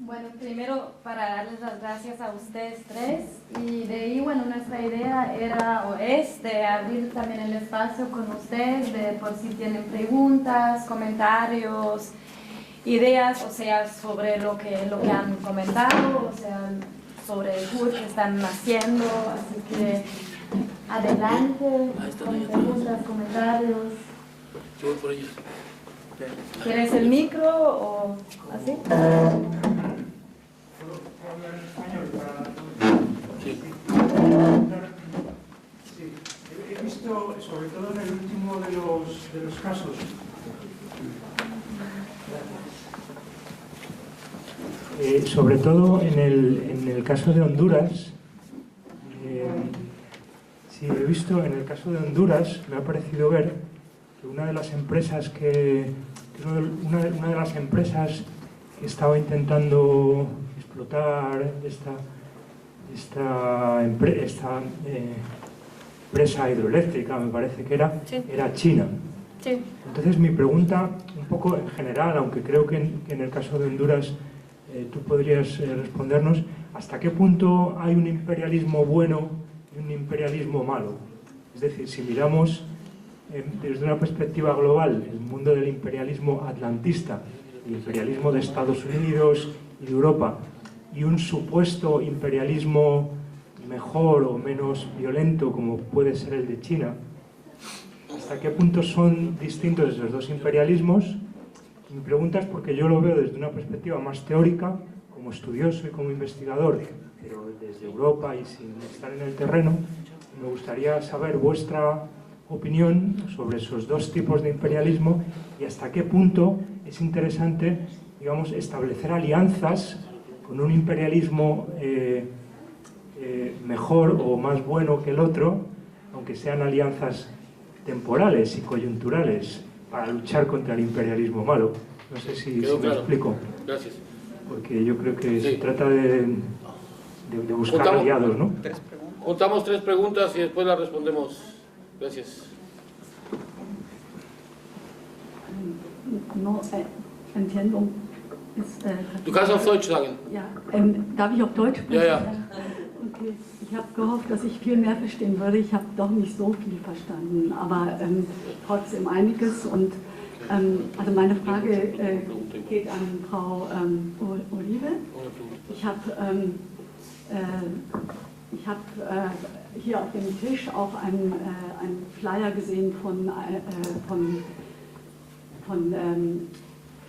Bueno, primero para darles las gracias a ustedes tres, y de ahí, bueno, nuestra idea era o es de abrir también el espacio con ustedes, de por si tienen preguntas, comentarios, ideas, o sea, sobre lo que han comentado, o sea, sobre el curso que están haciendo, así que adelante, con preguntas, comentarios. Yo voy por ellos. ¿Quieres el micro o así? Sí. Sí. He visto, sobre todo en el último de los casos, sobre todo en el caso de Honduras, sí, he visto en el caso de Honduras, me ha parecido ver que una de las empresas que estaba intentando explotar esta empresa hidroeléctrica, me parece que era, Sí. era China. Sí. Entonces mi pregunta, un poco en general, aunque creo que en el caso de Honduras tú podrías respondernos, ¿hasta qué punto hay un imperialismo bueno y un imperialismo malo? Es decir, si miramos desde una perspectiva global el mundo del imperialismo atlantista, el imperialismo de Estados Unidos y de Europa, y un supuesto imperialismo mejor o menos violento como puede ser el de China, ¿hasta qué punto son distintos esos dos imperialismos? Mi pregunta es porque yo lo veo desde una perspectiva más teórica, como estudioso y como investigador, pero desde Europa y sin estar en el terreno. Me gustaría saber vuestra opinión sobre esos dos tipos de imperialismo y hasta qué punto es interesante, digamos, establecer alianzas con un imperialismo mejor o más bueno que el otro, aunque sean alianzas temporales y coyunturales, para luchar contra el imperialismo malo. No sé si me explico. Gracias. Porque yo creo que Sí. se trata de buscar aliados, ¿no? Juntamos 3 preguntas y después las respondemos. Gracias. No, Entendung ist... Du kannst auf Deutsch sagen. Ja, darf ich auf Deutsch sprechen? Ja, ja. Okay. Ich habe gehofft, dass ich viel mehr verstehen würde. Ich habe doch nicht so viel verstanden, aber trotzdem einiges. Und also meine Frage geht an Frau Olive. Ich habe hier auf dem Tisch auch einen Flyer gesehen von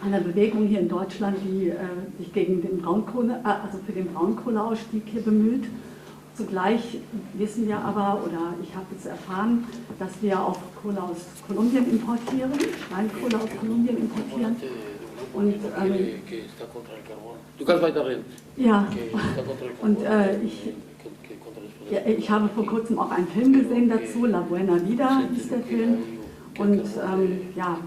einer Bewegung hier in Deutschland, die sich gegen den für den Braunkohleausstieg hier bemüht. Zugleich wissen wir aber, oder ich habe jetzt erfahren, dass wir auch Kohle aus Kolumbien importieren, Steinkohle aus Kolumbien importieren. Und, Du kannst weiterreden. ja, und ich habe vor kurzem auch einen Film gesehen dazu, La Buena Vida hieß der Film. Und ja,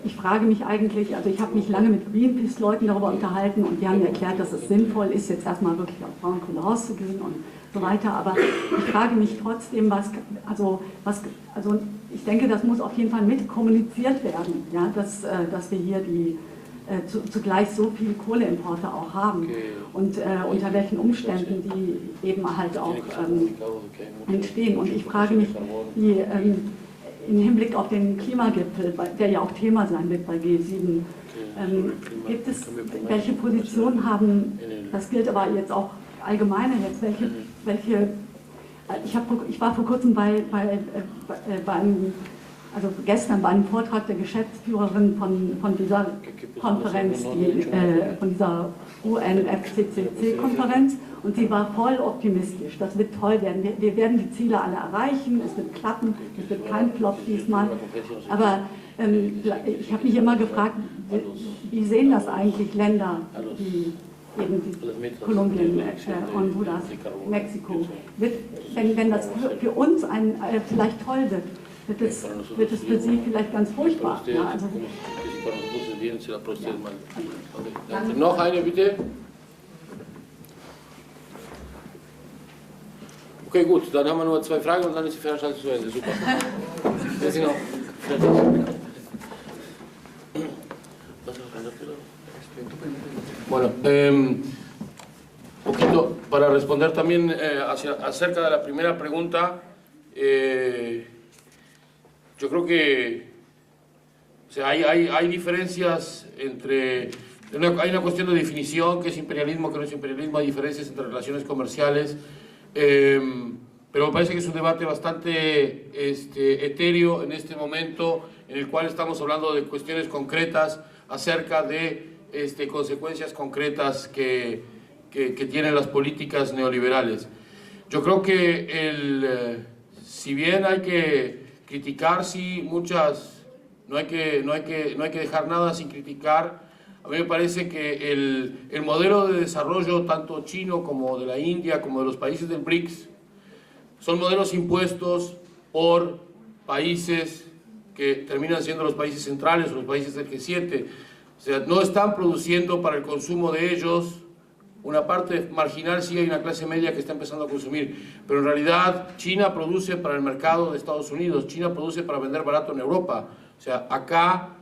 ich frage mich eigentlich, also ich habe mich lange mit Greenpeace-Leuten darüber unterhalten und die haben mir erklärt, dass es sinnvoll ist, jetzt erstmal wirklich auf Braunkohle rauszugehen und so weiter. Aber ich frage mich trotzdem, also ich denke, das muss auf jeden Fall mit kommuniziert werden, ja, dass wir hier zugleich so viele Kohleimporte auch haben und unter welchen Umständen die eben halt auch entstehen. Und ich frage mich, wie im Hinblick auf den Klimagipfel, der ja auch Thema sein wird bei G7, gibt es, welche Positionen haben, das gilt aber jetzt auch allgemeiner jetzt, ich war vor kurzem gestern bei einem Vortrag der Geschäftsführerin von dieser Konferenz, von dieser UNFCCC-Konferenz, und sie war voll optimistisch. Das wird toll werden. Wir werden die Ziele alle erreichen, es wird klappen, es wird kein Flop diesmal. Aber ich habe mich immer gefragt, wie sehen das eigentlich Länder wie eben Kolumbien, Honduras, Mexiko? Wenn das für uns vielleicht toll wird es für Sie vielleicht ganz furchtbar. Ja, also Noch eine bitte. Okay, gut, dann haben wir nur 2 Fragen und dann ist die Veranstaltung zu Ende. Super. Wir sind auch fertig. Was noch? Bueno, poquito para responder también acerca de la primera pregunta. Yo creo que o sea, hay diferencias entre... Hay una cuestión de definición, qué es imperialismo, qué no es imperialismo, hay diferencias entre relaciones comerciales, pero me parece que es un debate bastante etéreo en este momento, en el cual estamos hablando de cuestiones concretas acerca de consecuencias concretas que tienen las políticas neoliberales. Yo creo que si bien hay que criticar, sí, no hay que dejar nada sin criticar. A mí me parece que el modelo de desarrollo tanto chino como de la India, como de los países del BRICS, son modelos impuestos por países que terminan siendo los países centrales o los países del G7. O sea, no están produciendo para el consumo de ellos. Una parte marginal sí hay una clase media que está empezando a consumir, pero en realidad China produce para el mercado de Estados Unidos, China produce para vender barato en Europa. O sea, acá,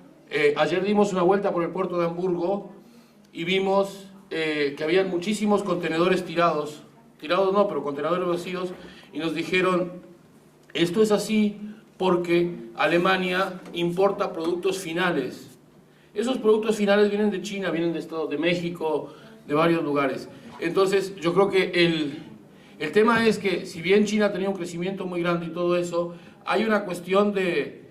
ayer dimos una vuelta por el puerto de Hamburgo y vimos que habían muchísimos contenedores tirados no, pero contenedores vacíos, y nos dijeron, esto es así porque Alemania importa productos finales. Esos productos finales vienen de China, vienen de México, de varios lugares. Entonces, yo creo que el tema es que, si bien China tenía un crecimiento muy grande y todo eso, hay una cuestión de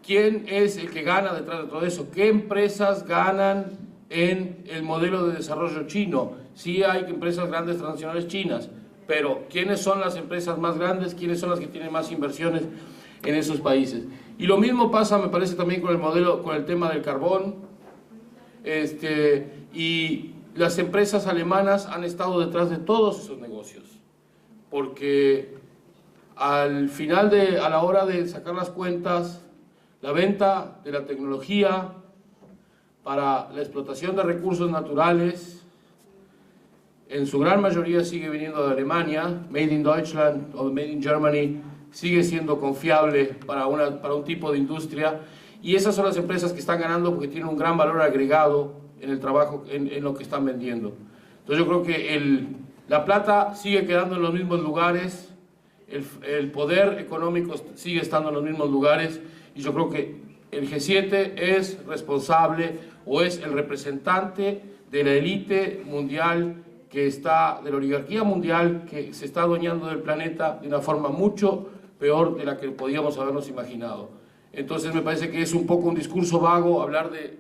quién es el que gana detrás de todo eso, qué empresas ganan en el modelo de desarrollo chino. Sí hay empresas grandes transnacionales chinas, pero ¿quiénes son las empresas más grandes? ¿Quiénes son las que tienen más inversiones en esos países? Y lo mismo pasa, me parece, también con el modelo, con el tema del carbón. Y las empresas alemanas han estado detrás de todos esos negocios, porque al final a la hora de sacar las cuentas, la venta de la tecnología para la explotación de recursos naturales, en su gran mayoría sigue viniendo de Alemania. Made in Deutschland o Made in Germany sigue siendo confiable para un tipo de industria, y esas son las empresas que están ganando porque tienen un gran valor agregado en el trabajo, en lo que están vendiendo. Entonces yo creo que la plata sigue quedando en los mismos lugares, el poder económico sigue estando en los mismos lugares, y yo creo que el G7 es responsable o es el representante de la élite mundial de la oligarquía mundial que se está adueñando del planeta de una forma mucho peor de la que podíamos habernos imaginado. Entonces me parece que es un poco un discurso vago hablar de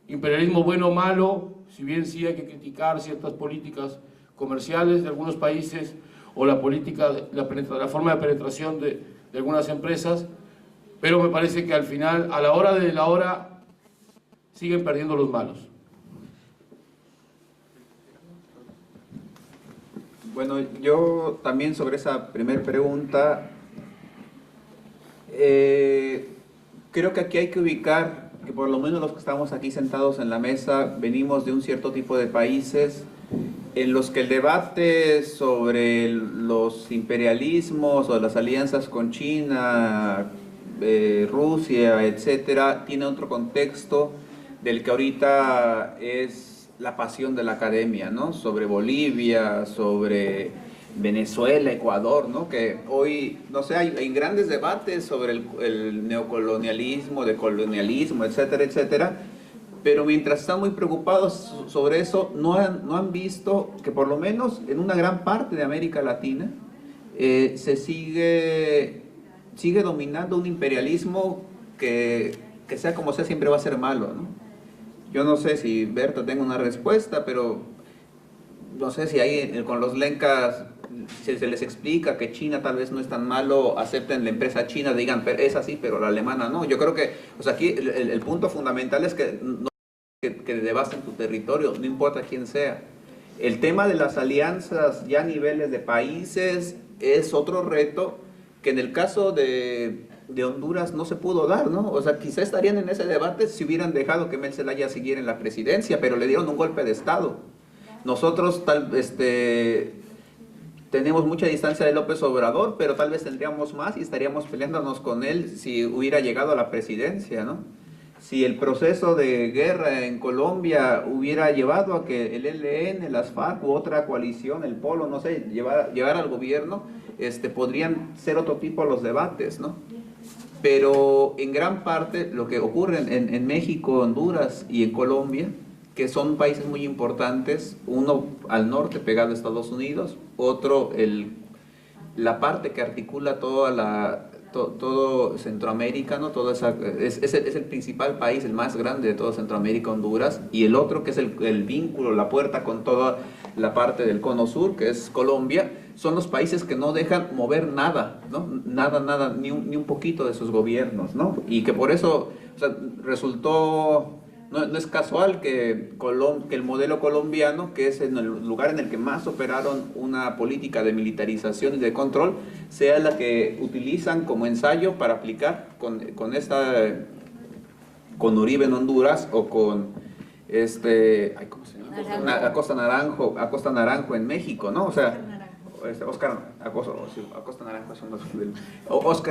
imperialismo bueno o malo, si bien sí hay que criticar ciertas políticas comerciales de algunos países o la forma de penetración de algunas empresas, pero me parece que al final, a la hora de la hora, siguen perdiendo los malos. Bueno, yo también sobre esa primera pregunta, creo que aquí hay que ubicar que por lo menos los que estamos aquí sentados en la mesa venimos de un cierto tipo de países en los que el debate sobre los imperialismos o las alianzas con China, Rusia, etcétera, tiene otro contexto del que ahorita es la pasión de la academia, ¿no? Sobre Bolivia, sobre Venezuela, Ecuador, ¿no? Que hoy, no sé, hay grandes debates sobre el neocolonialismo, decolonialismo, etcétera, etcétera, pero mientras están muy preocupados sobre eso, no han visto que por lo menos en una gran parte de América Latina se sigue dominando un imperialismo que sea como sea siempre va a ser malo, ¿no? Yo no sé si Berta tenga una respuesta, pero no sé si ahí con los lencas se les explica que China tal vez no es tan malo, acepten la empresa china, digan, es así, pero la alemana no. Yo creo que, o sea, aquí el punto fundamental es que no que devasten tu territorio, no importa quién sea. El tema de las alianzas ya a niveles de países es otro reto que en el caso de Honduras no se pudo dar, ¿no? O sea, quizá estarían en ese debate si hubieran dejado que Mel Zelaya siguiera en la presidencia, pero le dieron un golpe de Estado. Nosotros tenemos mucha distancia de López Obrador, pero tal vez tendríamos más y estaríamos peleándonos con él si hubiera llegado a la presidencia, ¿no? si el proceso de guerra en Colombia hubiera llevado a que el ELN, las FARC u otra coalición, el Polo, no sé, llevara al gobierno, podrían ser otro tipo los debates, ¿no? Pero en gran parte lo que ocurre en México, Honduras y en Colombia, que son países muy importantes, uno al norte pegado a Estados Unidos, otro la parte que articula todo Centroamérica, ¿no? Es el principal país, el más grande de todo Centroamérica, Honduras, y el otro que es el vínculo, la puerta con toda la parte del cono sur, que es Colombia, son los países que no dejan mover nada, ¿no? Nada, ni un poquito de sus gobiernos, ¿no? Y que por eso, o sea, resultó... No es casual que el modelo colombiano, que es en el lugar en el que más operaron una política de militarización y de control, sea la que utilizan como ensayo para aplicar con Uribe en Honduras o con ¿cómo se llama? Acosta Naranjo en México, ¿no? O sea, Oscar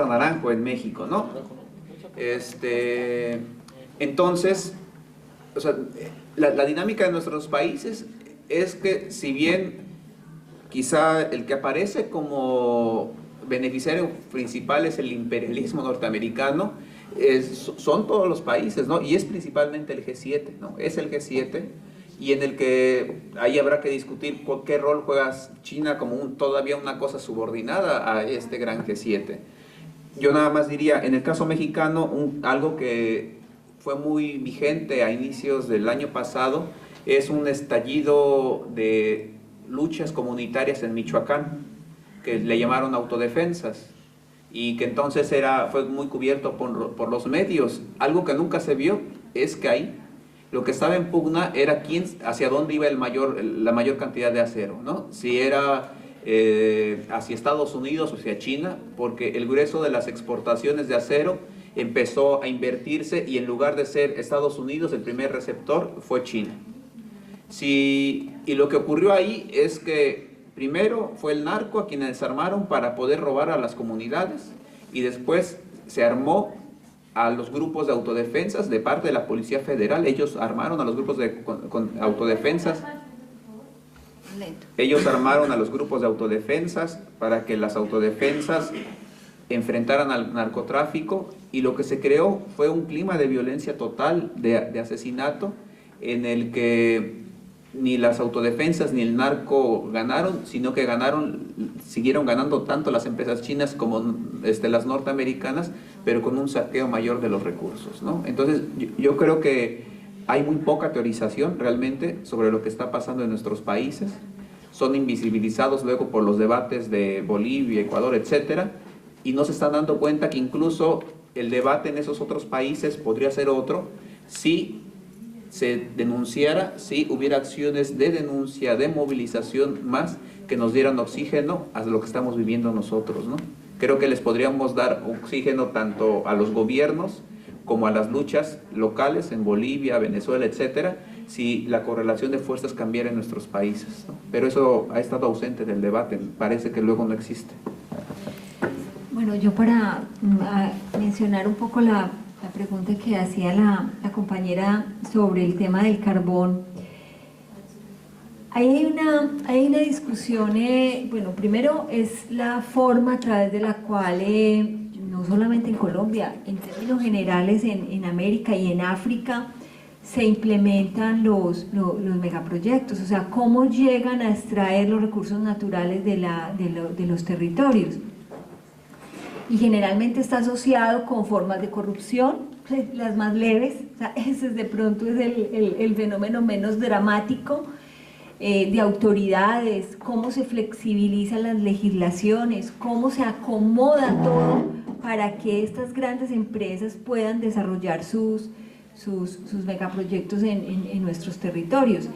Naranjo en México, ¿no? Entonces, o sea, la dinámica de nuestros países es que, si bien quizá el que aparece como beneficiario principal es el imperialismo norteamericano, son todos los países, ¿no? Y es principalmente el G7, ¿no? Es el G7, y en el que ahí habrá que discutir qué rol juega China como todavía una cosa subordinada a este gran G7. Yo nada más diría, en el caso mexicano, algo que fue muy vigente a inicios del año pasado, es un estallido de luchas comunitarias en Michoacán, que le llamaron autodefensas, y que entonces fue muy cubierto por los medios. Algo que nunca se vio es que ahí lo que estaba en pugna era hacia dónde iba la mayor cantidad de acero, ¿no? Si era hacia Estados Unidos o hacia China, porque el grueso de las exportaciones de acero empezó a invertirse, y en lugar de ser Estados Unidos el primer receptor, fue China. Y lo que ocurrió ahí es que primero fue el narco a quienes armaron para poder robar a las comunidades, y después se armó a los grupos de autodefensas de parte de la Policía Federal. Ellos armaron a los grupos de autodefensas. Ellos armaron a los grupos de autodefensas para que las autodefensas enfrentaran al narcotráfico, y lo que se creó fue un clima de violencia total, de asesinato, en el que ni las autodefensas ni el narco ganaron, sino que siguieron ganando tanto las empresas chinas como las norteamericanas, pero con un saqueo mayor de los recursos, ¿no? Entonces yo creo que hay muy poca teorización realmente sobre lo que está pasando en nuestros países. Son invisibilizados luego por los debates de Bolivia, Ecuador, etcétera, y no se están dando cuenta que incluso el debate en esos otros países podría ser otro si se denunciara, si hubiera acciones de denuncia, de movilización más, que nos dieran oxígeno a lo que estamos viviendo nosotros, ¿no? Creo que les podríamos dar oxígeno tanto a los gobiernos como a las luchas locales en Bolivia, Venezuela, etcétera, si la correlación de fuerzas cambiara en nuestros países, ¿no? Pero eso ha estado ausente del debate, parece que luego no existe. Bueno, yo para mencionar un poco la pregunta que hacía la compañera sobre el tema del carbón, hay una discusión, bueno, primero es la forma a través de la cual, no solamente en Colombia, en términos generales en América y en África, se implementan los megaproyectos, o sea, cómo llegan a extraer los recursos naturales de los territorios. Y generalmente está asociado con formas de corrupción, las más leves, o sea, ese de pronto es el fenómeno menos dramático, de autoridades, cómo se flexibilizan las legislaciones, cómo se acomoda todo para que estas grandes empresas puedan desarrollar sus megaproyectos en nuestros territorios.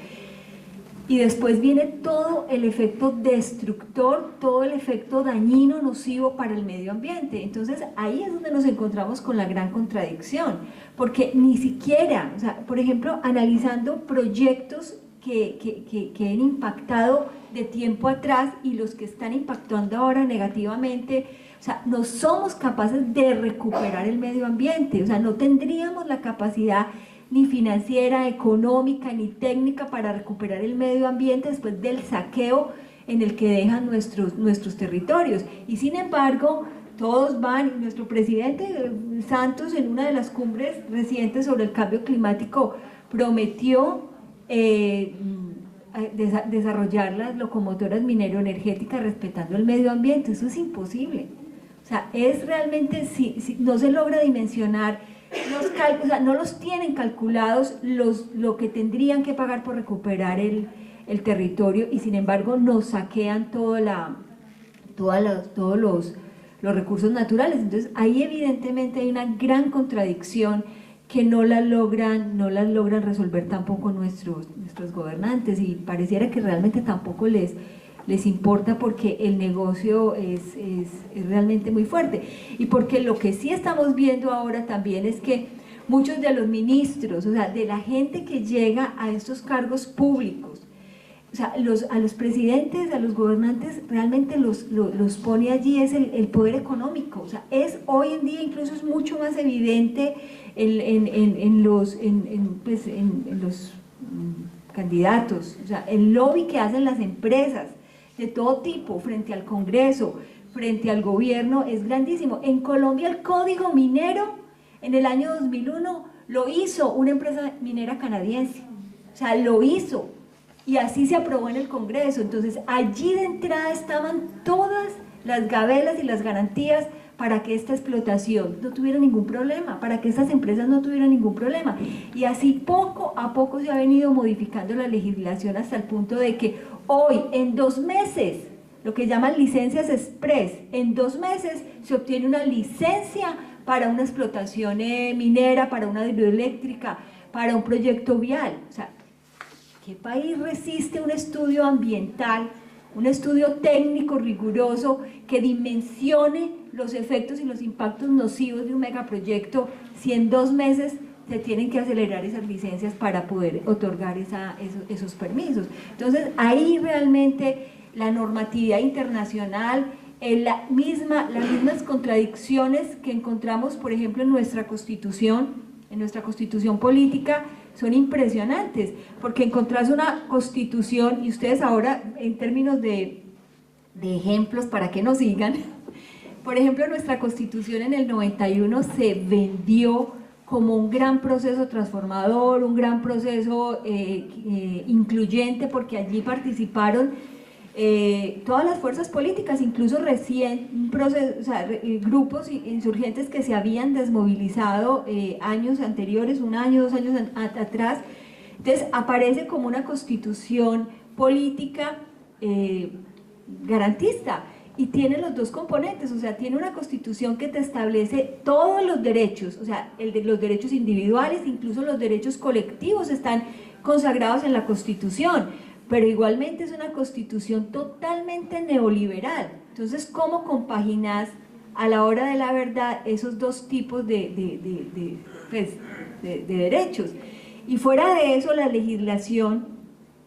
Y después viene todo el efecto destructor, todo el efecto dañino, nocivo para el medio ambiente. Entonces ahí es donde nos encontramos con la gran contradicción, porque ni siquiera, o sea, por ejemplo, analizando proyectos que han impactado de tiempo atrás y los que están impactando ahora negativamente, O sea, no somos capaces de recuperar el medio ambiente, o sea, no tendríamos la capacidad ni financiera, económica, ni técnica para recuperar el medio ambiente después del saqueo en el que dejan nuestros territorios. Y sin embargo, todos van, nuestro presidente Santos en una de las cumbres recientes sobre el cambio climático prometió desarrollar las locomotoras minero-energéticas respetando el medio ambiente. Eso es imposible. O sea, es realmente, si no se logra dimensionar los cálculos, o sea, no los tienen calculados lo que tendrían que pagar por recuperar el territorio, y sin embargo nos saquean todos los recursos naturales. Entonces ahí evidentemente hay una gran contradicción que no las logran resolver tampoco nuestros gobernantes, y pareciera que realmente tampoco les importa, porque el negocio es realmente muy fuerte. Y porque lo que sí estamos viendo ahora también es que muchos de los ministros, o sea, de la gente que llega a estos cargos públicos, o sea, a los presidentes, a los gobernantes, realmente los pone allí es el poder económico. O sea, hoy en día incluso es mucho más evidente en los candidatos, o sea, el lobby que hacen las empresas de todo tipo frente al Congreso, frente al gobierno, es grandísimo. En Colombia el código minero en el año 2001 lo hizo una empresa minera canadiense, o sea, lo hizo, y así se aprobó en el Congreso. Entonces allí de entrada estaban todas las gabelas y las garantías para que esta explotación no tuviera ningún problema, para que estas empresas no tuvieran ningún problema. Y así poco a poco se ha venido modificando la legislación hasta el punto de que hoy, en 2 meses, lo que llaman licencias express, en 2 meses se obtiene una licencia para una explotación minera, para una hidroeléctrica, para un proyecto vial. O sea, ¿qué país resiste un estudio ambiental, un estudio técnico riguroso que dimensione los efectos y los impactos nocivos de un megaproyecto, si en 2 meses se tienen que acelerar esas licencias para poder otorgar esos permisos? Entonces ahí realmente la normatividad internacional, las mismas contradicciones que encontramos, por ejemplo, en nuestra constitución política, son impresionantes, porque encontrás una constitución, y ustedes ahora en términos de ejemplos para que nos sigan, por ejemplo, nuestra constitución en el 91 se vendió como un gran proceso transformador, un gran proceso incluyente, porque allí participaron todas las fuerzas políticas, incluso recién grupos insurgentes que se habían desmovilizado años anteriores, 1 año, 2 años atrás. Entonces aparece como una constitución política garantista, y tiene los 2 componentes. O sea, tiene una constitución que te establece todos los derechos, o sea, los derechos individuales, incluso los derechos colectivos están consagrados en la constitución, pero igualmente es una constitución totalmente neoliberal. Entonces, ¿cómo compaginás a la hora de la verdad esos 2 tipos de derechos? Y fuera de eso, la legislación,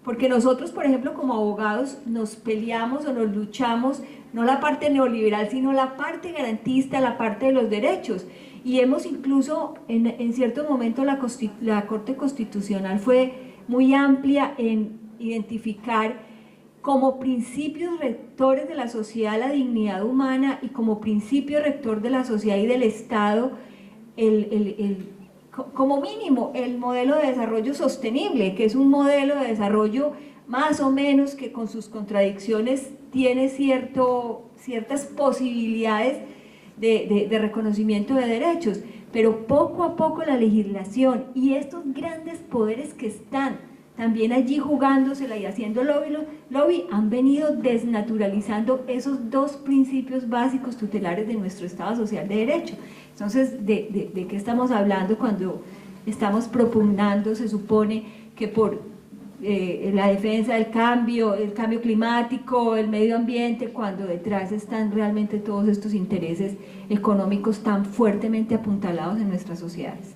porque nosotros, por ejemplo, como abogados nos peleamos o nos luchamos, no la parte neoliberal, sino la parte garantista, la parte de los derechos. Y hemos incluso, en cierto momento, la Corte Constitucional fue muy amplia en identificar como principios rectores de la sociedad la dignidad humana, y como principio rector de la sociedad y del Estado como mínimo el modelo de desarrollo sostenible, que es un modelo de desarrollo más o menos que con sus contradicciones tiene ciertas posibilidades de reconocimiento de derechos, pero poco a poco la legislación y estos grandes poderes que están también allí jugándosela y haciendo lobby han venido desnaturalizando esos 2 principios básicos tutelares de nuestro Estado Social de Derecho. Entonces, ¿de qué estamos hablando cuando estamos propugnando, se supone, que por la defensa del cambio, el cambio climático, el medio ambiente, cuando detrás están realmente todos estos intereses económicos tan fuertemente apuntalados en nuestras sociedades?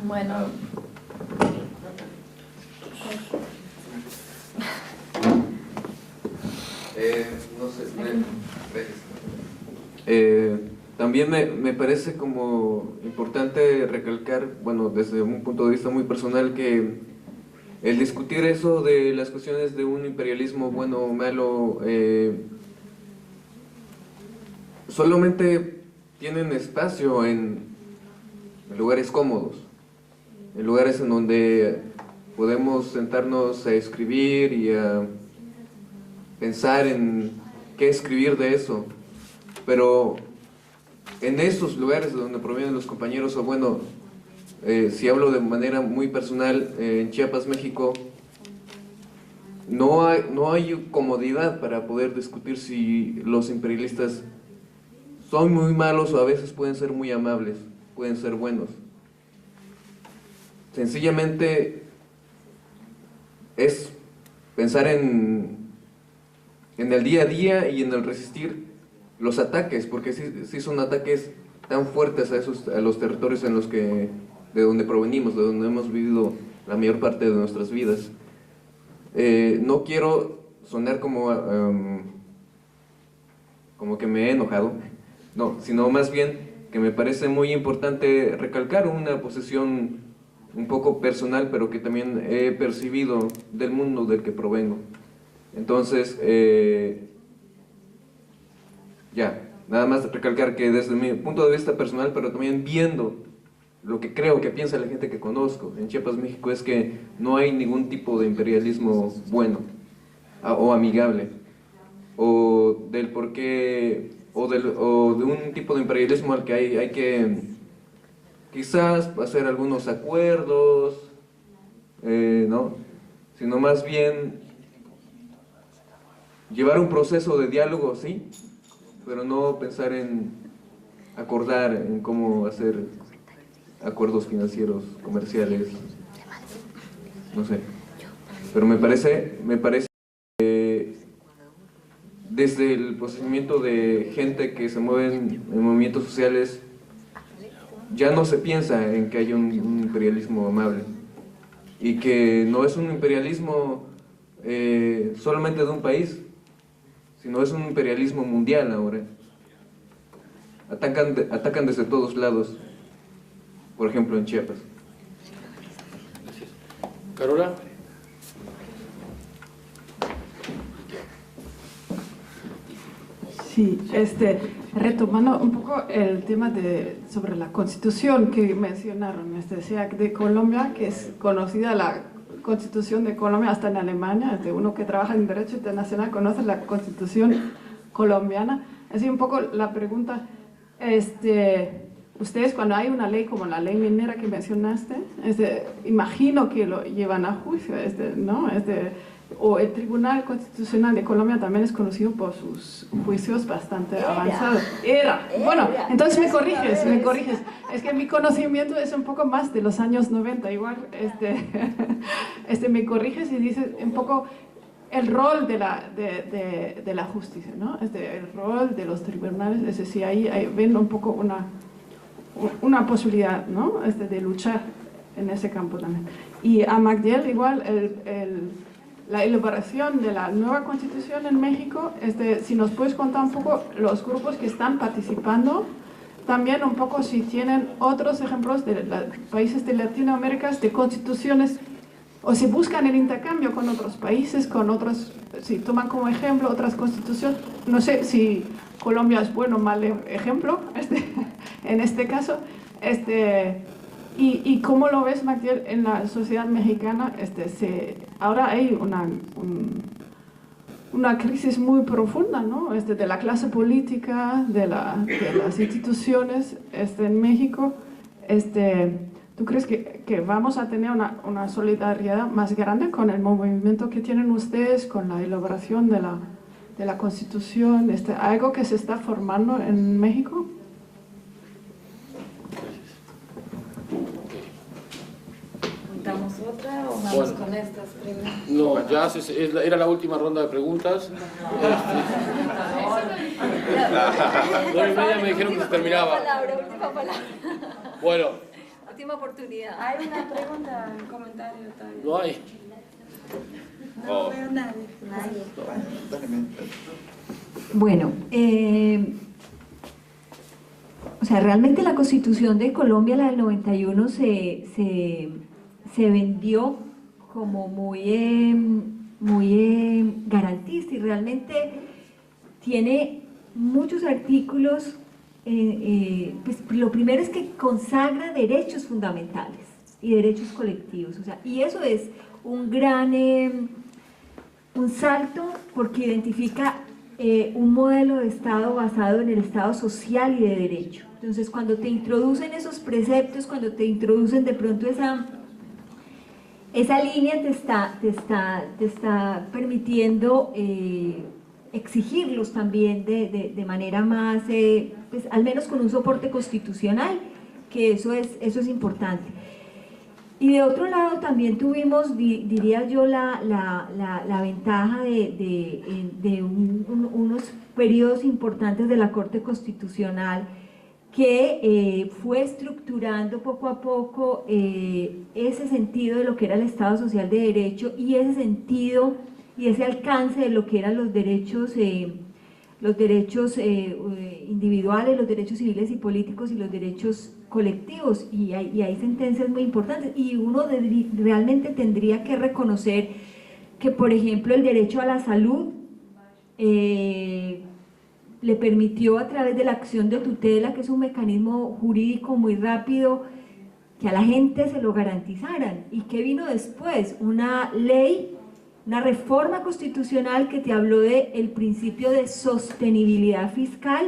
Bueno, No sé, también me parece como importante recalcar, bueno, desde un punto de vista muy personal, que el discutir eso de las cuestiones de un imperialismo bueno o malo solamente tienen espacio en lugares cómodos, en lugares en donde podemos sentarnos a escribir y a pensar en qué escribir de eso, pero en esos lugares de donde provienen los compañeros, o bueno, si hablo de manera muy personal, en Chiapas, México, no hay comodidad para poder discutir si los imperialistas son muy malos o a veces pueden ser muy amables, pueden ser buenos. Sencillamente es pensar en el día a día y en el resistir los ataques, porque sí son ataques tan fuertes a los territorios de donde provenimos, de donde hemos vivido la mayor parte de nuestras vidas. No quiero sonar como que me he enojado, no, sino más bien que me parece muy importante recalcar una posición un poco personal, pero que también he percibido del mundo del que provengo. Entonces, nada más recalcar que desde mi punto de vista personal, pero también viendo lo que creo que piensa la gente que conozco en Chiapas, México, es que no hay ningún tipo de imperialismo bueno o amigable, o del porqué, o de un tipo de imperialismo al que hay que quizás hacer algunos acuerdos, ¿no? Sino más bien llevar un proceso de diálogo, sí, pero no pensar en acordar en cómo hacer acuerdos financieros, comerciales, no sé. Pero me parece desde el procedimiento de gente que se mueve en movimientos sociales, ya no se piensa en que haya un imperialismo amable, y que no es un imperialismo solamente de un país, sino es un imperialismo mundial ahora. Atacan desde todos lados, por ejemplo en Chiapas. Carola. Sí, retomando un poco el tema sobre la Constitución que mencionaron, sea de Colombia, que es conocida la Constitución de Colombia hasta en Alemania, uno que trabaja en Derecho Internacional conoce la Constitución colombiana. Así un poco la pregunta, ustedes cuando hay una ley como la ley minera que mencionaste, imagino que lo llevan a juicio, ¿no? O el Tribunal Constitucional de Colombia también es conocido por sus juicios bastante avanzados. Bueno, entonces me corriges. Es que mi conocimiento es un poco más de los años 90, igual, me corriges y dices un poco el rol de la justicia, ¿no? El rol de los tribunales, es decir, ahí ven un poco una posibilidad, ¿no? De luchar en ese campo también. Y a Magdiel, igual, la elaboración de la nueva Constitución en México, si nos puedes contar un poco los grupos que están participando, también un poco si tienen otros ejemplos de países de Latinoamérica de constituciones, o si buscan el intercambio con otros países, si toman como ejemplo otras constituciones. No sé si Colombia es bueno o mal ejemplo en este caso. ¿Y cómo lo ves, Magdiel, en la sociedad mexicana? Ahora hay una crisis muy profunda, ¿no? De la clase política, de las instituciones en México. ¿Tú crees que vamos a tener una solidaridad más grande con el movimiento que tienen ustedes, con la elaboración de la Constitución? ¿Algo que se está formando en México? ¿Damos otra o vamos con estas primeras? No, ya era la última ronda de preguntas. 9:30 me dijeron que se terminaba. Última palabra. Bueno. Última oportunidad. Hay una pregunta, un comentario también. No hay. Oh. Bueno, o sea, realmente la Constitución de Colombia, la del 91, se vendió como muy garantista y realmente tiene muchos artículos. Pues lo primero es que consagra derechos fundamentales y derechos colectivos, o sea, y eso es un gran un salto porque identifica un modelo de Estado basado en el Estado social y de derecho. Entonces, cuando te introducen esos preceptos, cuando te introducen de pronto esa línea, te está permitiendo exigirlos también de manera más, pues, al menos con un soporte constitucional, que eso es importante. Y de otro lado también tuvimos, diría yo, la ventaja de unos periodos importantes de la Corte Constitucional que fue estructurando poco a poco ese sentido de lo que era el Estado Social de Derecho y ese sentido y ese alcance de lo que eran los derechos individuales, los derechos civiles y políticos y los derechos colectivos, y hay sentencias muy importantes, y uno realmente tendría que reconocer que, por ejemplo, el derecho a la salud le permitió, a través de la acción de tutela, que es un mecanismo jurídico muy rápido, que a la gente se lo garantizaran. ¿Y qué vino después? Una ley, una reforma constitucional que te habló del principio de sostenibilidad fiscal,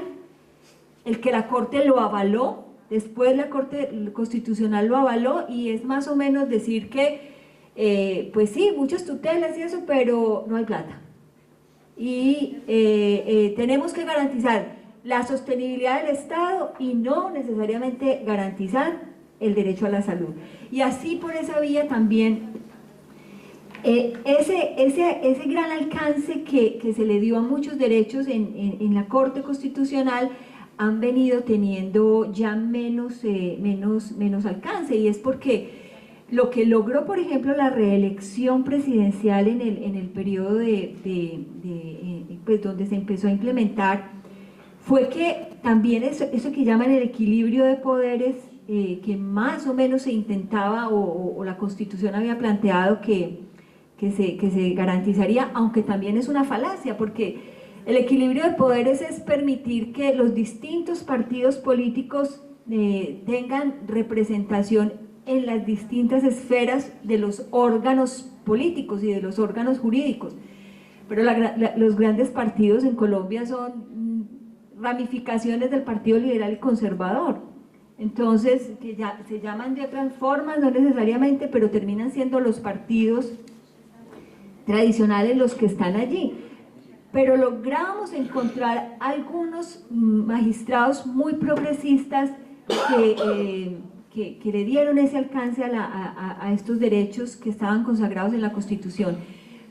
el que la Corte lo avaló. Después la Corte Constitucional lo avaló, y es más o menos decir que, pues sí, muchas tutelas y eso, pero no hay plata. Y tenemos que garantizar la sostenibilidad del Estado y no necesariamente garantizar el derecho a la salud. Y así, por esa vía también, ese gran alcance que se le dio a muchos derechos en la Corte Constitucional han venido teniendo ya menos alcance, y es porque lo que logró, por ejemplo, la reelección presidencial en el periodo pues donde se empezó a implementar, fue que también eso que llaman el equilibrio de poderes, que más o menos se intentaba o la Constitución había planteado que se garantizaría, aunque también es una falacia, porque el equilibrio de poderes es permitir que los distintos partidos políticos tengan representación en las distintas esferas de los órganos políticos y de los órganos jurídicos. Pero los grandes partidos en Colombia son ramificaciones del Partido Liberal y Conservador. Entonces, que ya se llaman de otras formas, no necesariamente, pero terminan siendo los partidos tradicionales los que están allí. Pero logramos encontrar algunos magistrados muy progresistas que le dieron ese alcance a estos derechos que estaban consagrados en la Constitución.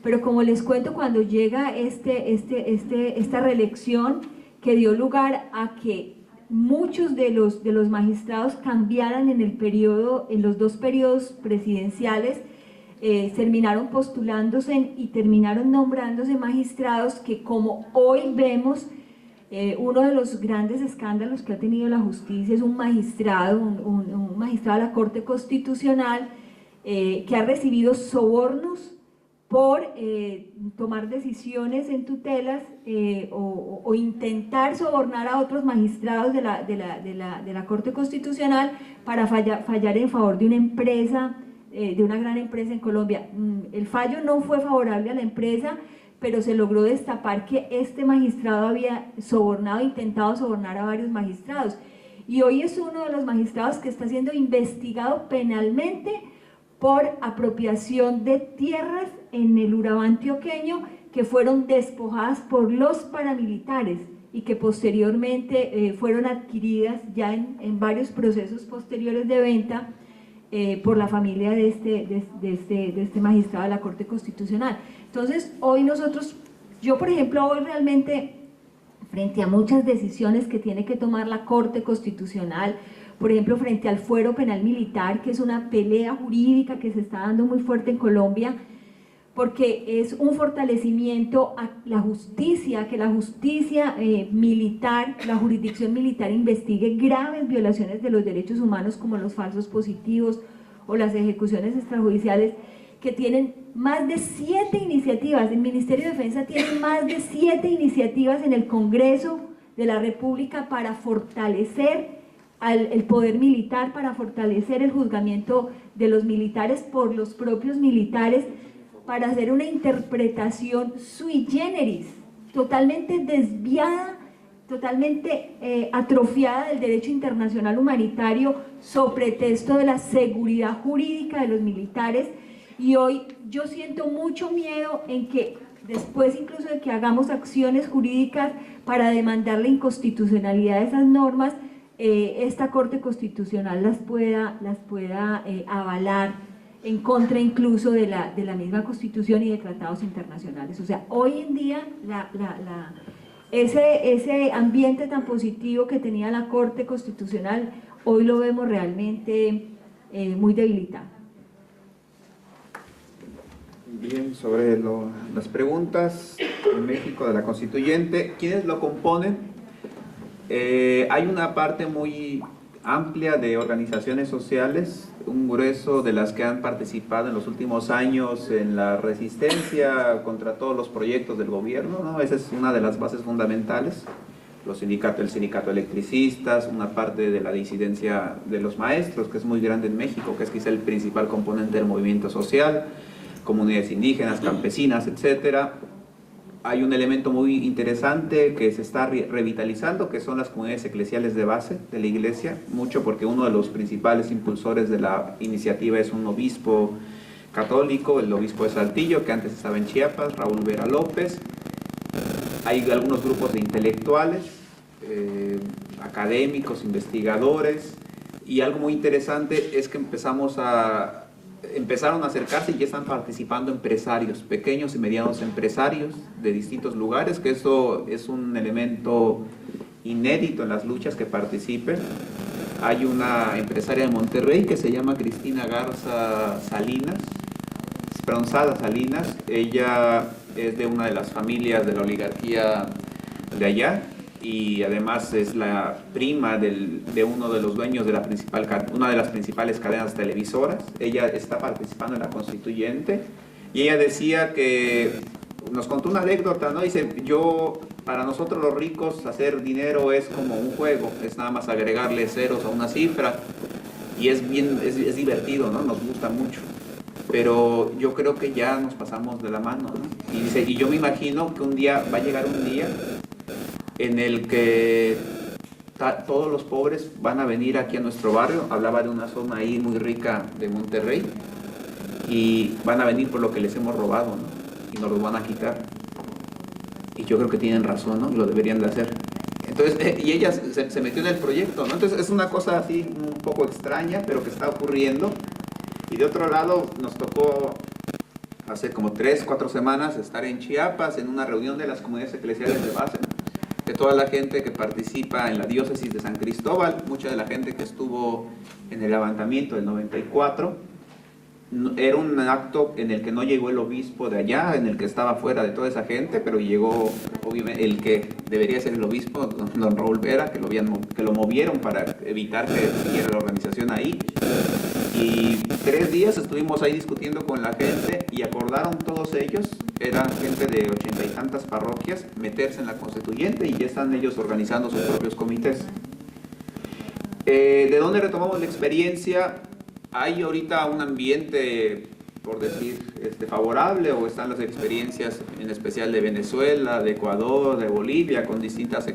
Pero como les cuento, cuando llega esta reelección, que dio lugar a que muchos de los magistrados cambiaran en los dos periodos presidenciales, terminaron postulándose y terminaron nombrándose magistrados que, como hoy vemos, uno de los grandes escándalos que ha tenido la justicia es un magistrado de la Corte Constitucional que ha recibido sobornos por tomar decisiones en tutelas o intentar sobornar a otros magistrados de la Corte Constitucional para fallar en favor de una empresa, de una gran empresa en Colombia. El fallo no fue favorable a la empresa, pero se logró destapar que este magistrado había intentado sobornar a varios magistrados, y hoy es uno de los magistrados que está siendo investigado penalmente por apropiación de tierras en el Urabá antioqueño que fueron despojadas por los paramilitares y que posteriormente fueron adquiridas ya en varios procesos posteriores de venta por la familia de este magistrado de la Corte Constitucional. Entonces, hoy yo por ejemplo, hoy realmente, frente a muchas decisiones que tiene que tomar la Corte Constitucional, por ejemplo, frente al fuero penal militar, que es una pelea jurídica que se está dando muy fuerte en Colombia, porque es un fortalecimiento a la justicia, que la justicia militar, la jurisdicción militar investigue graves violaciones de los derechos humanos como los falsos positivos o las ejecuciones extrajudiciales, que tienen más de 7 iniciativas. El Ministerio de Defensa tiene más de 7 iniciativas en el Congreso de la República para fortalecer el poder militar, para fortalecer el juzgamiento de los militares por los propios militares, para hacer una interpretación sui generis, totalmente desviada, totalmente atrofiada del derecho internacional humanitario, sobre pretexto de la seguridad jurídica de los militares. Y hoy yo siento mucho miedo en que después incluso de que hagamos acciones jurídicas para demandar la inconstitucionalidad de esas normas, esta Corte Constitucional las pueda avalar en contra incluso de la misma Constitución y de tratados internacionales. O sea, hoy en día ese ambiente tan positivo que tenía la Corte Constitucional, hoy lo vemos realmente muy debilitado. Bien, sobre las preguntas en México de la Constituyente, ¿quiénes lo componen? Hay una parte muy amplia de organizaciones sociales, un grueso de las que han participado en los últimos años en la resistencia contra todos los proyectos del gobierno, ¿no? Esa es una de las bases fundamentales. El sindicato de electricistas, una parte de la disidencia de los maestros, que es muy grande en México, que es quizá el principal componente del movimiento social, comunidades indígenas, campesinas, etcétera. Hay un elemento muy interesante que se está revitalizando, que son las comunidades eclesiales de base de la iglesia, mucho porque uno de los principales impulsores de la iniciativa es un obispo católico, el obispo de Saltillo, que antes estaba en Chiapas, Raúl Vera López. Hay algunos grupos de intelectuales, académicos, investigadores, y algo muy interesante es que empezaron a acercarse y ya están participando empresarios, pequeños y medianos empresarios de distintos lugares, que eso es un elemento inédito en las luchas que participen. Hay una empresaria de Monterrey que se llama Cristina Garza Salinas, Esperanzada Salinas. Ella es de una de las familias de la oligarquía de allá, y además es la prima de uno de los dueños de una de las principales cadenas televisoras. Ella está participando en la Constituyente, y ella decía que, nos contó una anécdota, ¿no? Dice, para nosotros los ricos hacer dinero es como un juego, es nada más agregarle ceros a una cifra, y es divertido, ¿no? Nos gusta mucho, pero yo creo que ya nos pasamos de la mano, ¿no? Y dice, y yo me imagino que va a llegar un día en el que todos los pobres van a venir aquí a nuestro barrio. Hablaba de una zona ahí muy rica de Monterrey, y van a venir por lo que les hemos robado, ¿no? Y nos lo van a quitar. Y yo creo que tienen razón, ¿no? Lo deberían de hacer. Entonces, y ella se metió en el proyecto, ¿no? Entonces es una cosa así un poco extraña, pero que está ocurriendo. Y de otro lado, nos tocó hace como 3-4 semanas estar en Chiapas en una reunión de las comunidades eclesiales de base, de toda la gente que participa en la diócesis de San Cristóbal, mucha de la gente que estuvo en el levantamiento del 94. Era un acto en el que no llegó el obispo de allá, en el que estaba fuera de toda esa gente, pero llegó obviamente el que debería ser el obispo, don Raúl Vera, que lo movieron para evitar que siguiera la organización ahí. Y 3 días estuvimos ahí discutiendo con la gente, y acordaron todos ellos, eran gente de 80 y tantas parroquias, meterse en la Constituyente, y ya están ellos organizando sus propios comités. ¿De dónde retomamos la experiencia? Hay ahorita un ambiente, por decir, favorable, o están las experiencias en especial de Venezuela, de Ecuador, de Bolivia, con distintos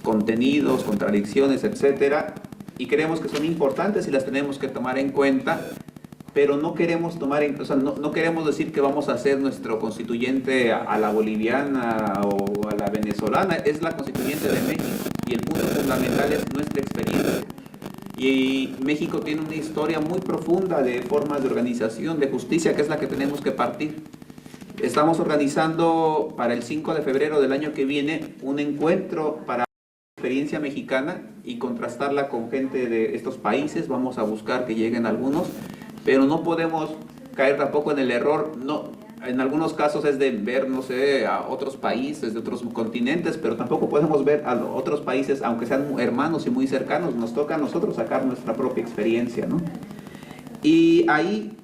contenidos, contradicciones, etcétera, y creemos que son importantes y las tenemos que tomar en cuenta, pero no queremos no queremos decir que vamos a hacer nuestro constituyente a la boliviana o a la venezolana. Es la Constituyente de México, y el punto fundamental es nuestra experiencia. Y México tiene una historia muy profunda de formas de organización, de justicia, que es la que tenemos que partir. Estamos organizando para el 5 de febrero del año que viene un encuentro para la experiencia mexicana y contrastarla con gente de estos países. Vamos a buscar que lleguen algunos, pero no podemos caer tampoco en el error, no, en algunos casos es de ver, no sé, a otros países, de otros continentes, pero tampoco podemos ver a otros países, aunque sean hermanos y muy cercanos, nos toca a nosotros sacar nuestra propia experiencia, ¿no? Y ahí,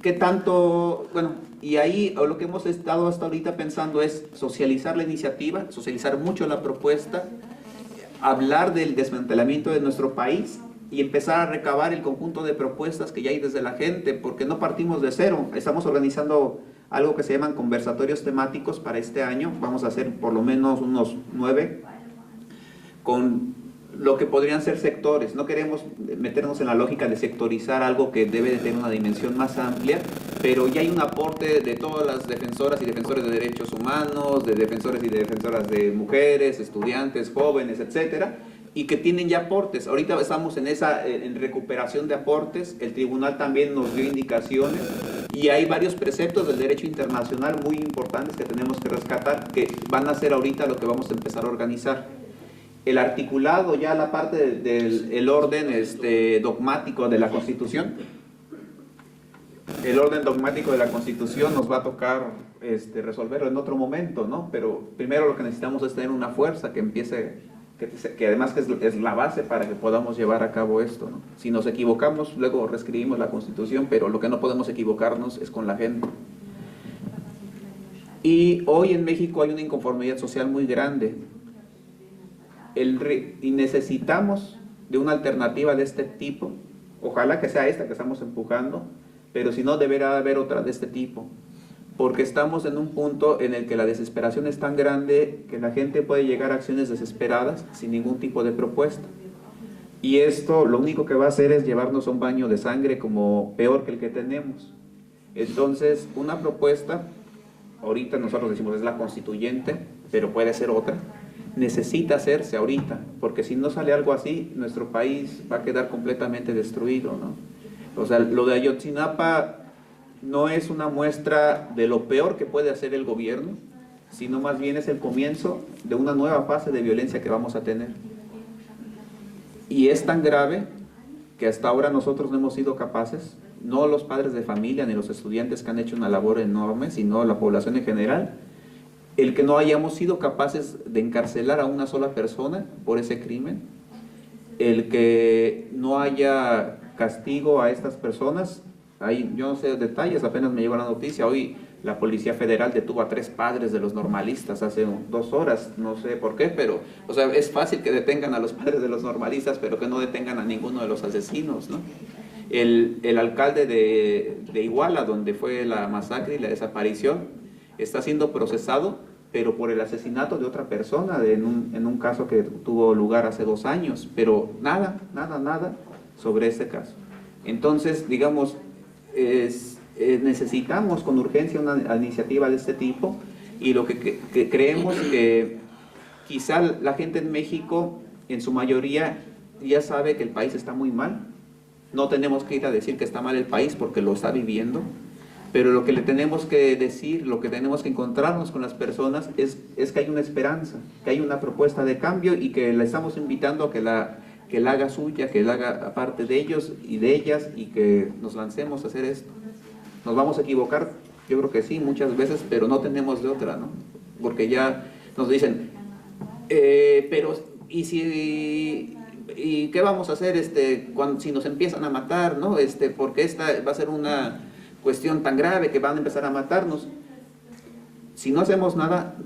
¿qué tanto? Bueno, y ahí lo que hemos estado hasta ahorita pensando es socializar la iniciativa, socializar mucho la propuesta, hablar del desmantelamiento de nuestro país y empezar a recabar el conjunto de propuestas que ya hay desde la gente, porque no partimos de cero. Estamos organizando algo que se llaman conversatorios temáticos para este año. Vamos a hacer por lo menos unos 9 con lo que podrían ser sectores. No queremos meternos en la lógica de sectorizar algo que debe de tener una dimensión más amplia, pero ya hay un aporte de todas las defensoras y defensores de derechos humanos, de defensores y defensoras de mujeres, estudiantes, jóvenes, etcétera, y que tienen ya aportes. Ahorita estamos en recuperación de aportes. El tribunal también nos dio indicaciones y hay varios preceptos del derecho internacional muy importantes que tenemos que rescatar, que van a ser ahorita lo que vamos a empezar a organizar. El articulado, ya la parte del orden dogmático de la Constitución. El orden dogmático de la Constitución nos va a tocar resolverlo en otro momento, ¿no? Pero primero lo que necesitamos es tener una fuerza que empiece, que además que es la base para que podamos llevar a cabo esto, ¿no? Si nos equivocamos, luego reescribimos la Constitución, pero lo que no podemos equivocarnos es con la gente. Y hoy en México hay una inconformidad social muy grande. Y necesitamos de una alternativa de este tipo. Ojalá que sea esta que estamos empujando, pero si no, deberá haber otra de este tipo, porque estamos en un punto en el que la desesperación es tan grande que la gente puede llegar a acciones desesperadas sin ningún tipo de propuesta. Y esto lo único que va a hacer es llevarnos a un baño de sangre como peor que el que tenemos. Entonces, una propuesta, ahorita nosotros decimos es la constituyente, pero puede ser otra, necesita hacerse ahorita, porque si no sale algo así, nuestro país va a quedar completamente destruido, ¿no? O sea, lo de Ayotzinapa no es una muestra de lo peor que puede hacer el gobierno, sino más bien es el comienzo de una nueva fase de violencia que vamos a tener. Y es tan grave que hasta ahora nosotros no hemos sido capaces, no los padres de familia ni los estudiantes que han hecho una labor enorme, sino la población en general, el que no hayamos sido capaces de encarcelar a una sola persona por ese crimen, el que no haya castigo a estas personas. Yo no sé detalles, apenas me llegó la noticia, hoy la Policía Federal detuvo a 3 padres de los normalistas hace 2 horas, no sé por qué, pero, o sea, es fácil que detengan a los padres de los normalistas, pero que no detengan a ninguno de los asesinos, ¿no? El alcalde de Iguala, donde fue la masacre y la desaparición, está siendo procesado, pero por el asesinato de otra persona, en un caso que tuvo lugar hace 2 años, pero nada sobre este caso. Entonces, digamos, necesitamos con urgencia una iniciativa de este tipo, y lo que creemos que quizá la gente en México, en su mayoría, ya sabe que el país está muy mal. No tenemos que ir a decir que está mal el país porque lo está viviendo, pero lo que le tenemos que decir, lo que tenemos que encontrarnos con las personas es que hay una esperanza, que hay una propuesta de cambio, y que la estamos invitando a que la haga suya, que la haga parte de ellos y de ellas, y que nos lancemos a hacer esto. Nos vamos a equivocar, yo creo que sí, muchas veces, pero no tenemos de otra, ¿no? Porque ya nos dicen, pero ¿y qué vamos a hacer si nos empiezan a matar, ¿no? Porque esta va a ser una cuestión tan grave que van a empezar a matarnos. Si no hacemos nada,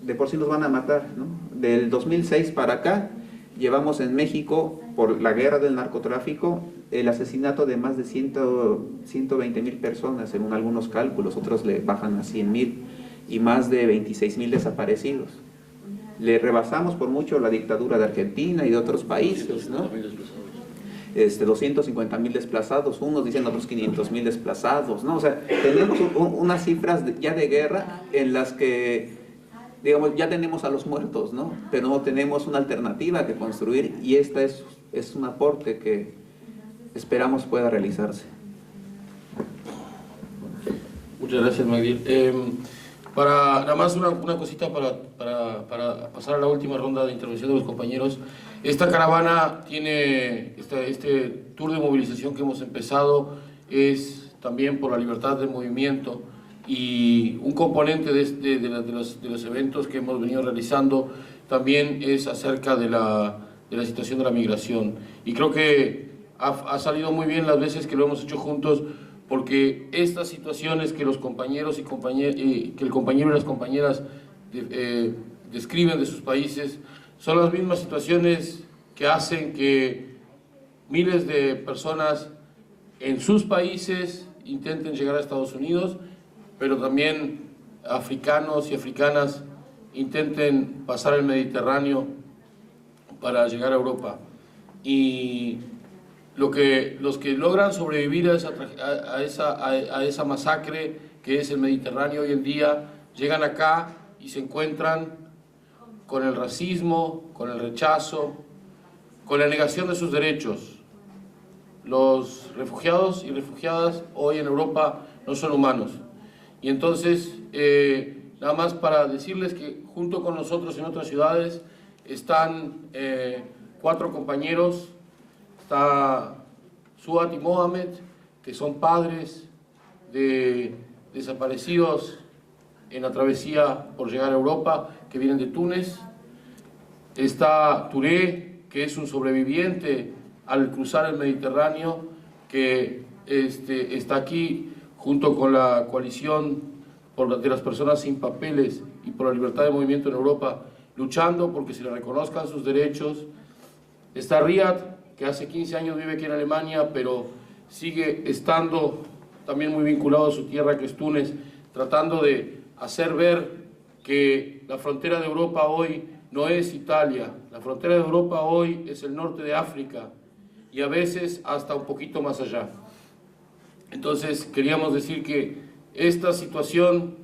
de por sí nos van a matar, ¿no? Del 2006 para acá, llevamos en México, por la guerra del narcotráfico, el asesinato de más de 120,000 personas, según algunos cálculos, otros le bajan a 100,000, y más de 26,000 desaparecidos. Le rebasamos por mucho la dictadura de Argentina y de otros países, ¿no? 250,000 desplazados, unos dicen otros 500,000 desplazados, ¿no? O sea, tenemos unas cifras ya de guerra en las que, digamos, ya tenemos a los muertos, ¿no? Pero no tenemos una alternativa que construir, y esta es un aporte que esperamos pueda realizarse. Muchas gracias, Magdiel. Nada más una cosita para pasar a la última ronda de intervención de los compañeros. Esta caravana tiene, este tour de movilización que hemos empezado es también por la libertad de movimiento, y un componente de los eventos que hemos venido realizando también es acerca de la situación de la migración. Y creo que ha salido muy bien las veces que lo hemos hecho juntos, porque estas situaciones que los compañeros que el compañero y las compañeras describen de sus países son las mismas situaciones que hacen que miles de personas en sus países intenten llegar a Estados Unidos, pero también africanos y africanas intenten pasar el Mediterráneo para llegar a Europa. Y los que logran sobrevivir a esa masacre que es el Mediterráneo hoy en día, llegan acá y se encuentran con el racismo, con el rechazo, con la negación de sus derechos. Los refugiados y refugiadas hoy en Europa no son humanos. Y entonces, nada más para decirles que junto con nosotros en otras ciudades están 4 compañeros. Está Suat y Mohamed, que son padres de desaparecidos en la travesía por llegar a Europa, que vienen de Túnez. Está Touré, que es un sobreviviente al cruzar el Mediterráneo, que está aquí junto con la coalición de las personas sin papeles y por la libertad de movimiento en Europa, luchando porque se le reconozcan sus derechos. Está Riyad, que hace 15 años vive aquí en Alemania, pero sigue estando también muy vinculado a su tierra, que es Túnez, tratando de hacer ver que la frontera de Europa hoy no es Italia, la frontera de Europa hoy es el norte de África y a veces hasta un poquito más allá. Entonces queríamos decir que esta situación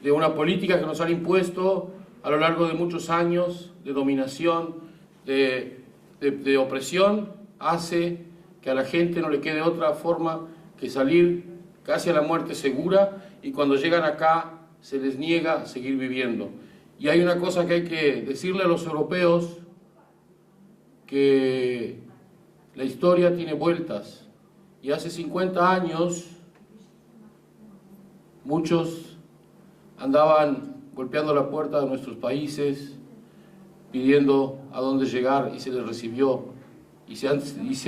de una política que nos han impuesto a lo largo de muchos años de dominación, de opresión, hace que a la gente no le quede otra forma que salir casi a la muerte segura, y cuando llegan acá se les niega seguir viviendo. Y hay una cosa que hay que decirle a los europeos, que la historia tiene vueltas, y hace 50 años muchos andaban golpeando la puerta de nuestros países, pidiendo a dónde llegar, y se les recibió, y se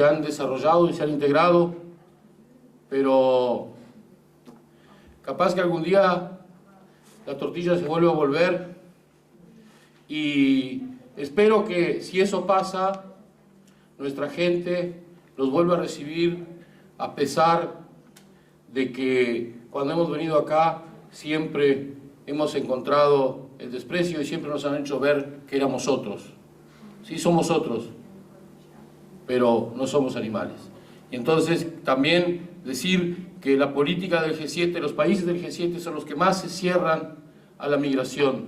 han desarrollado y se han integrado, pero capaz que algún día la tortilla se vuelve a volver, y espero que si eso pasa, nuestra gente los vuelva a recibir, a pesar de que cuando hemos venido acá siempre hemos encontrado el desprecio y siempre nos han hecho ver que éramos otros. Sí, somos otros, pero no somos animales. Y entonces también decir que la política del G7, los países del G7 son los que más se cierran a la migración.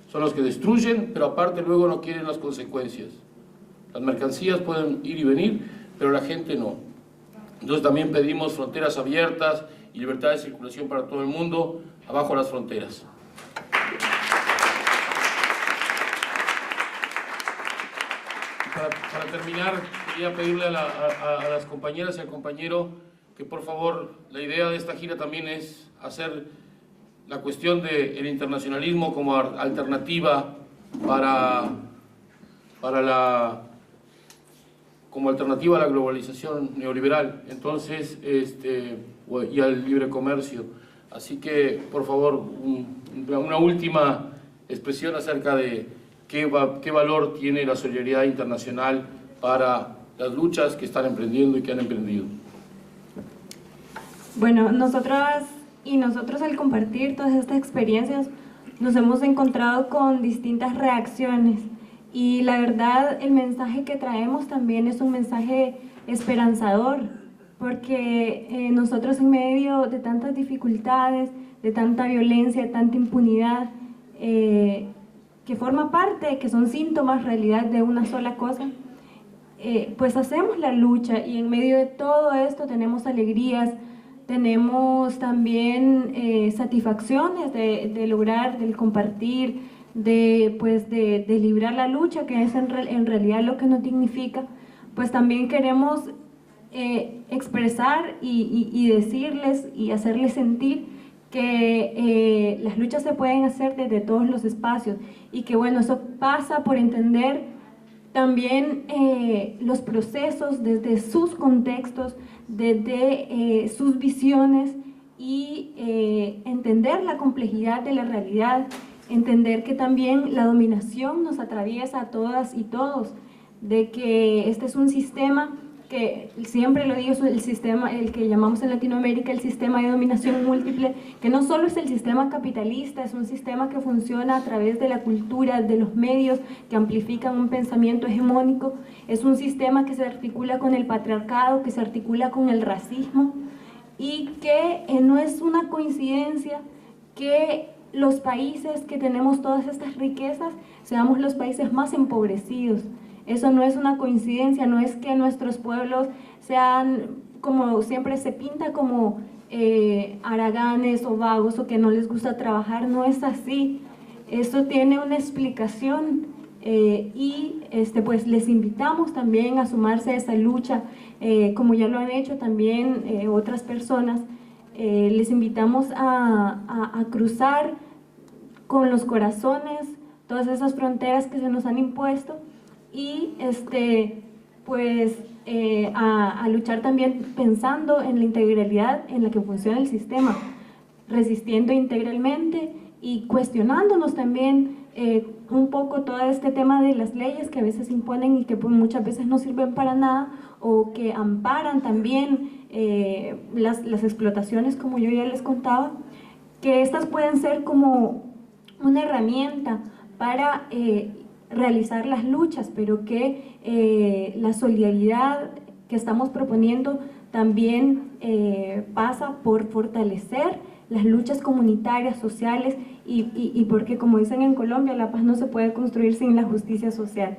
Son los que destruyen, pero aparte luego no quieren las consecuencias. Las mercancías pueden ir y venir, pero la gente no. Entonces también pedimos fronteras abiertas y libertad de circulación para todo el mundo, abajo las fronteras. Para terminar, quería pedirle a las compañeras y al compañero que por favor, la idea de esta gira también es hacer la cuestión del internacionalismo como alternativa como alternativa a la globalización neoliberal, entonces, y al libre comercio. Así que, por favor, una última expresión acerca de qué valor tiene la solidaridad internacional para las luchas que están emprendiendo y que han emprendido. Bueno, nosotros al compartir todas estas experiencias nos hemos encontrado con distintas reacciones, y la verdad el mensaje que traemos también es un mensaje esperanzador, porque nosotros en medio de tantas dificultades, de tanta violencia, de tanta impunidad, que forma parte, que son síntomas, realidad, de una sola cosa, pues hacemos la lucha, y en medio de todo esto tenemos alegrías, tenemos también satisfacciones de lograr, del compartir, de librar la lucha, que es en realidad lo que nos dignifica. Pues también queremos expresar y decirles y hacerles sentir que las luchas se pueden hacer desde todos los espacios y que bueno, eso pasa por entender también los procesos desde sus contextos, desde sus visiones y entender la complejidad de la realidad, entender que también la dominación nos atraviesa a todas y todos, de que este es un sistema que siempre lo digo, es el sistema, el que llamamos en Latinoamérica el sistema de dominación múltiple, que no solo es el sistema capitalista, es un sistema que funciona a través de la cultura, de los medios que amplifican un pensamiento hegemónico, es un sistema que se articula con el patriarcado, que se articula con el racismo y que no es una coincidencia que los países que tenemos todas estas riquezas seamos los países más empobrecidos. Eso no es una coincidencia, no es que nuestros pueblos sean, como siempre se pinta, como haraganes o vagos o que no les gusta trabajar, no es así. Esto tiene una explicación y pues les invitamos también a sumarse a esa lucha, como ya lo han hecho también otras personas. Les invitamos a cruzar con los corazones todas esas fronteras que se nos han impuesto y pues a luchar también pensando en la integralidad en la que funciona el sistema, resistiendo integralmente y cuestionándonos también un poco todo este tema de las leyes que a veces imponen y que pues, muchas veces no sirven para nada o que amparan también las explotaciones, como yo ya les contaba, que estas pueden ser como una herramienta para realizar las luchas, pero que la solidaridad que estamos proponiendo también pasa por fortalecer las luchas comunitarias, sociales y porque, como dicen en Colombia, la paz no se puede construir sin la justicia social.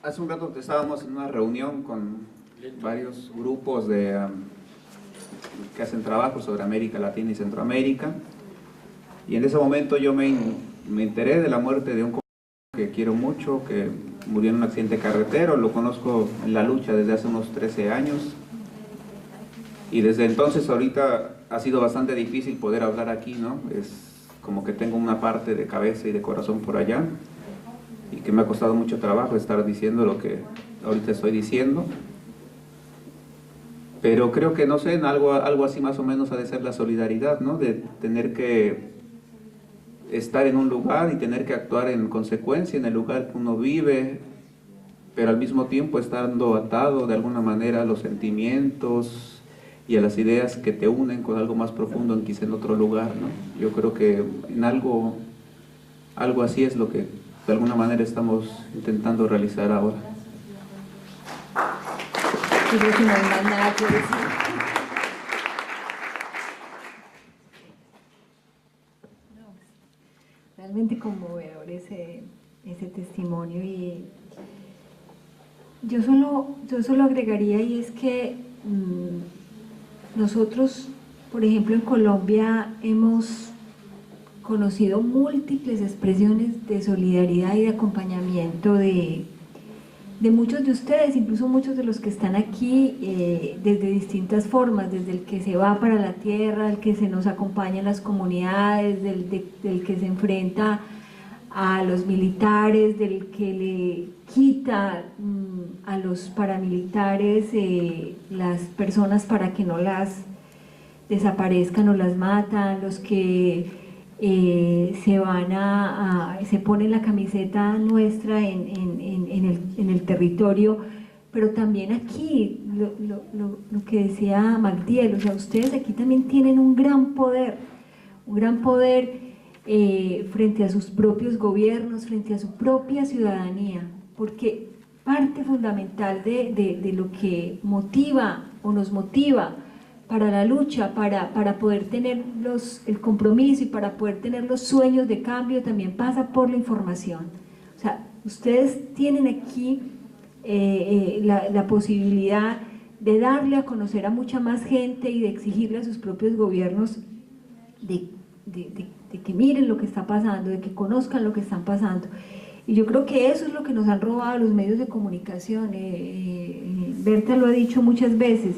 Hace un rato estábamos en una reunión con varios grupos que hacen trabajo sobre América Latina y Centroamérica, y en ese momento yo me enteré de la muerte de un compañero que quiero mucho, que murió en un accidente carretero. Lo conozco en la lucha desde hace unos 13 años, y desde entonces ahorita ha sido bastante difícil poder hablar aquí, ¿no? Es como que tengo una parte de cabeza y de corazón por allá, y que me ha costado mucho trabajo estar diciendo lo que ahorita estoy diciendo. Pero creo que, no sé, en algo así más o menos ha de ser la solidaridad, ¿no? De tener que estar en un lugar y tener que actuar en consecuencia en el lugar que uno vive, pero al mismo tiempo estando atado de alguna manera a los sentimientos y a las ideas que te unen con algo más profundo en quizá en otro lugar, ¿no? Yo creo que en algo así es lo que de alguna manera estamos intentando realizar ahora. Yo creo que no hay más nada que decir. Realmente conmovedor ese testimonio, y yo solo agregaría, y es que nosotros, por ejemplo, en Colombia hemos conocido múltiples expresiones de solidaridad y de acompañamiento de muchos de ustedes, incluso muchos de los que están aquí, desde distintas formas, desde el que se va para la tierra, el que se nos acompaña en las comunidades, del que se enfrenta a los militares, del que le quita a los paramilitares las personas para que no las desaparezcan o las matan, los que se ponen la camiseta nuestra en el territorio, pero también aquí, lo que decía Magdiel, o sea, ustedes aquí también tienen un gran poder frente a sus propios gobiernos, frente a su propia ciudadanía, porque parte fundamental de lo que motiva o nos motiva para la lucha, para poder tener el compromiso y para poder tener los sueños de cambio, también pasa por la información. O sea, ustedes tienen aquí la posibilidad de darle a conocer a mucha más gente y de exigirle a sus propios gobiernos de de que miren lo que está pasando, de que conozcan lo que están pasando. Y yo creo que eso es lo que nos han robado los medios de comunicación. Berta lo ha dicho muchas veces,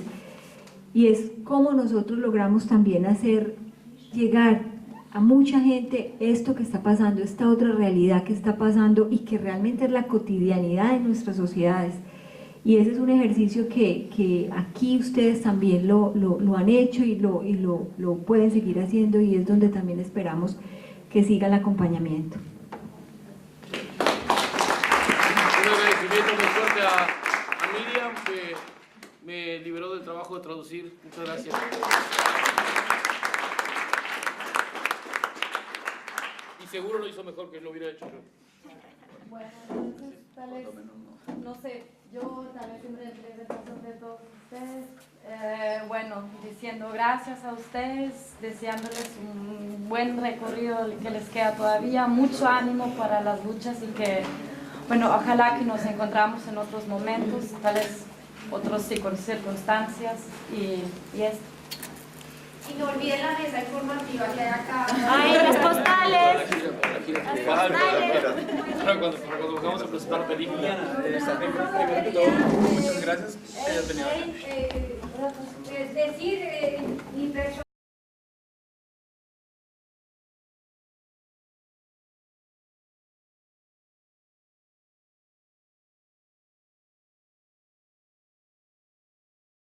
y es cómo nosotros logramos también hacer llegar a mucha gente esto que está pasando, esta otra realidad que está pasando y que realmente es la cotidianidad de nuestras sociedades. Y ese es un ejercicio que aquí ustedes también lo han hecho y lo pueden seguir haciendo, y es donde también esperamos que siga el acompañamiento. Un agradecimiento muy fuerte a Miriam, que me liberó del trabajo de traducir. Muchas gracias. Y seguro lo hizo mejor que lo hubiera hecho yo. Bueno, entonces tal vez, no sé, yo tal vez en representación de todos ustedes, bueno, diciendo gracias a ustedes, deseándoles un buen recorrido que les queda todavía, mucho ánimo para las luchas y que, bueno, ojalá que nos encontramos en otros momentos, tal vez otras circunstancias y esto. Y no olviden la mesa informativa que hay acá. ¡Ay, las postales! Para cuando vamos a presentar la película. Muchas gracias. Gracias.